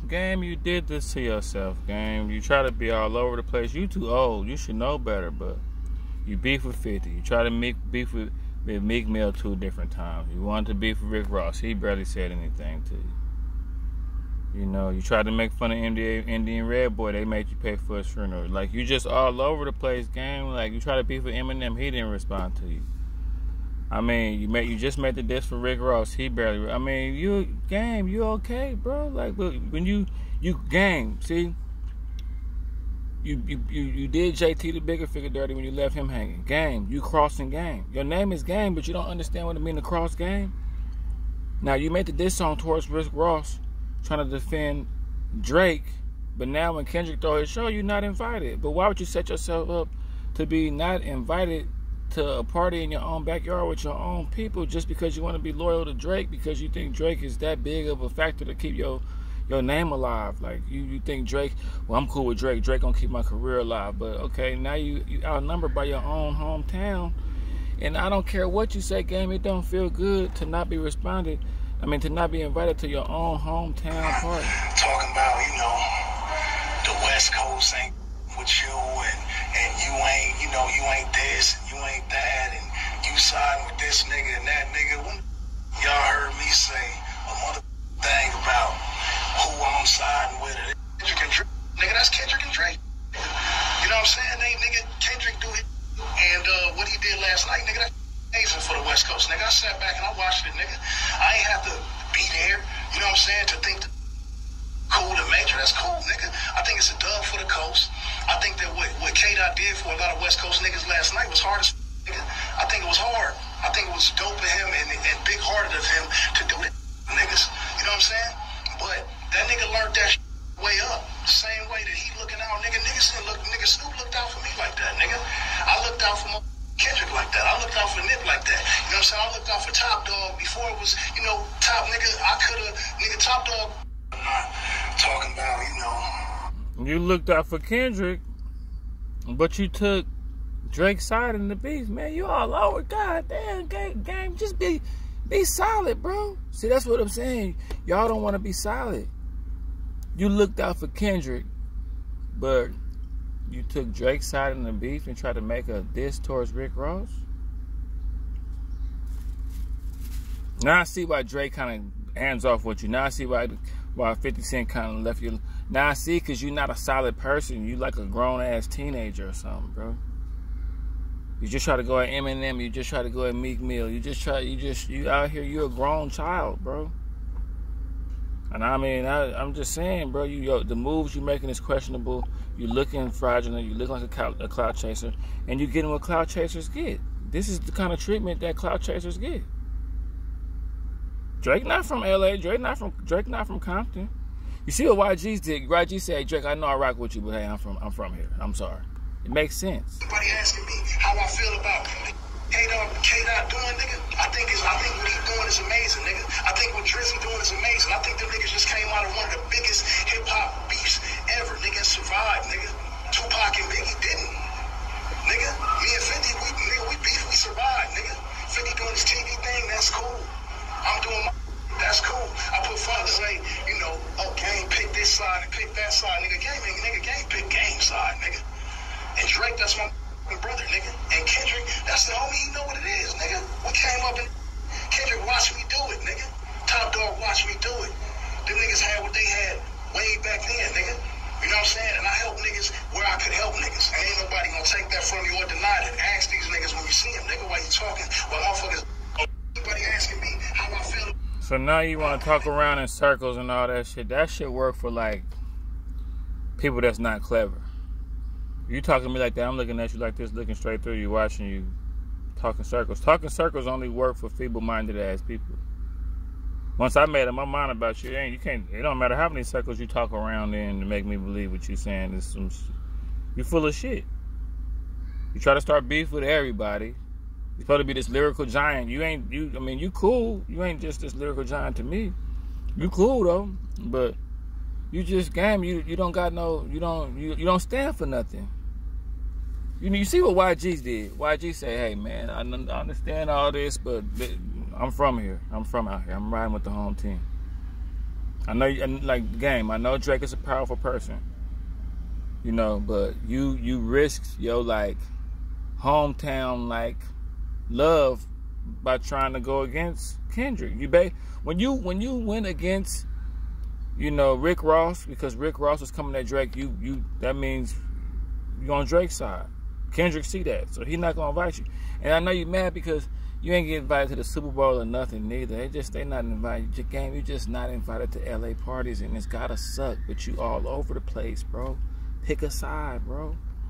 Game, you did this to yourself, game. You try to be all over the place. You too old. You should know better, but you beef with 50. You try to beef with Meek Mill 2 different times. You wanted to beef with Rick Ross. He barely said anything to you. You know, you tried to make fun of Indian Red Boy. They made you pay for his funeral. Like, you just all over the place, game. Like, you try to beef with Eminem. He didn't respond to you. I mean, you just made the diss for Rick Ross. He barely. I mean, you okay, bro? Like, when you game, see, you did JT the bigger figure dirty when you left him hanging. Game, you crossing game. Your name is Game, but you don't understand what it means to cross game. Now you made the diss song towards Rick Ross, trying to defend Drake, but now when Kendrick throw his show, you're not invited. But why would you set yourself up to be not invited to a party in your own backyard with your own people just because you want to be loyal to Drake, because you think Drake is that big of a factor to keep your name alive? Like, you think Drake, well, I'm cool with Drake gonna keep my career alive. But okay, now you outnumbered by your own hometown, and I don't care what you say, game, it don't feel good to not be to not be invited to your own hometown party. Talking about, the West Coast ain't with you, and you ain't, you ain't this, and you ain't that, and you siding with this nigga and that nigga. When y'all heard me say a mother thing about who I'm siding with, Kendrick and Drake, nigga, that's Kendrick and Drake. You know what I'm saying? Nigga, Kendrick do it, and what he did last night, nigga, that's amazing for the West Coast, nigga. I sat back and I watched it, nigga. I ain't have to be there, you know what I'm saying, to think cool to major. That's cool, nigga. I think it's a dub for the coast. I think that what K-Dot did for a lot of West Coast niggas last night was hard as nigga. I think it was hard. I think it was dope of him and big-hearted of him to do that, niggas. You know what I'm saying? But that nigga learned that way up. The same way that he looking out, nigga. Nigga Snoop looked out for me like that, nigga. I looked out for Kendrick like that. I looked out for Nip like that. You know what I'm saying? I looked out for Top Dog before it was, Top nigga. I coulda, nigga, Top Dog. I'm not talking about, You looked out for Kendrick, but you took Drake's side in the beef, man. You all over. God damn, game. Just be solid, bro. See, that's what I'm saying. Y'all don't want to be solid. You looked out for Kendrick, but you took Drake's side in the beef and tried to make a diss towards Rick Ross. Now I see why Drake kind of hands off with you. Now I see why 50 Cent kind of left you. Now I see, because you're not a solid person. You like a grown-ass teenager or something, bro. You just try to go at Eminem. You just try to go at Meek Mill. You out here, you're a grown child, bro. And I mean, I'm just saying, bro, the moves you're making is questionable. You're looking fraudulent. You look like a clout chaser. And you're getting what clout chasers get. This is the kind of treatment that clout chasers get. Drake not from LA. Drake not from Compton. You see what YG did? YG said, hey, Drake, I know I rock with you, but hey, I'm from here. I'm sorry. It makes sense. Somebody asking me how I feel about K-Dot doing, nigga. I think what he doing is amazing, nigga. I think what Drizzy doing is amazing. I think them niggas just came out of one of the biggest hip-hop beefs ever, nigga, and survived, nigga. Tupac and Biggie didn't. Nigga, me and 50, we beef, we survived, nigga. 50 doing his TV thing, that's cool. I'm doing my, that's cool. I put fathers like, Game pick this side and pick that side, nigga. Game pick Game side, nigga. And Drake, that's my brother, nigga. And Kendrick, that's the homie, you know what it is, nigga. We came up and Kendrick watched me do it, nigga. Top Dog watched me do it. Them niggas had what they had way back then, nigga. You know what I'm saying? And I help niggas where I could help niggas. And ain't nobody gonna take that from you or deny it. Ask these niggas when you see them, nigga, while you talking. Well, motherfuckers, anybody asking me how I feel. So now you want to talk around in circles and all that shit. That shit work for, like, people that's not clever. You talking to me like that, I'm looking at you like this, looking straight through you, watching you, talking circles. Talking circles only work for feeble-minded ass people. Once I made up my mind about you, it don't matter how many circles you talk around in to make me believe what you saying is you full of shit. You try to start beef with everybody. You're supposed to be this lyrical giant. You cool. You ain't just this lyrical giant to me. You cool though, but you just game. You don't got no. You don't stand for nothing. You see what YG did. YG say, hey man, I understand all this, but I'm from here. I'm from out here. I'm riding with the home team. I know, and like game. I know Drake is a powerful person, you know, but you risked your like hometown like love by trying to go against Kendrick. When you went against, you know, Rick Ross, because Rick Ross was coming at Drake, that means you're on Drake's side. Kendrick see that, so he's not gonna invite you. And I know you're mad because you ain't get invited to the Super Bowl or nothing neither. They not invited. Your game, you just not invited to LA parties, and it's gotta suck. But you all over the place, bro. Pick a side, bro.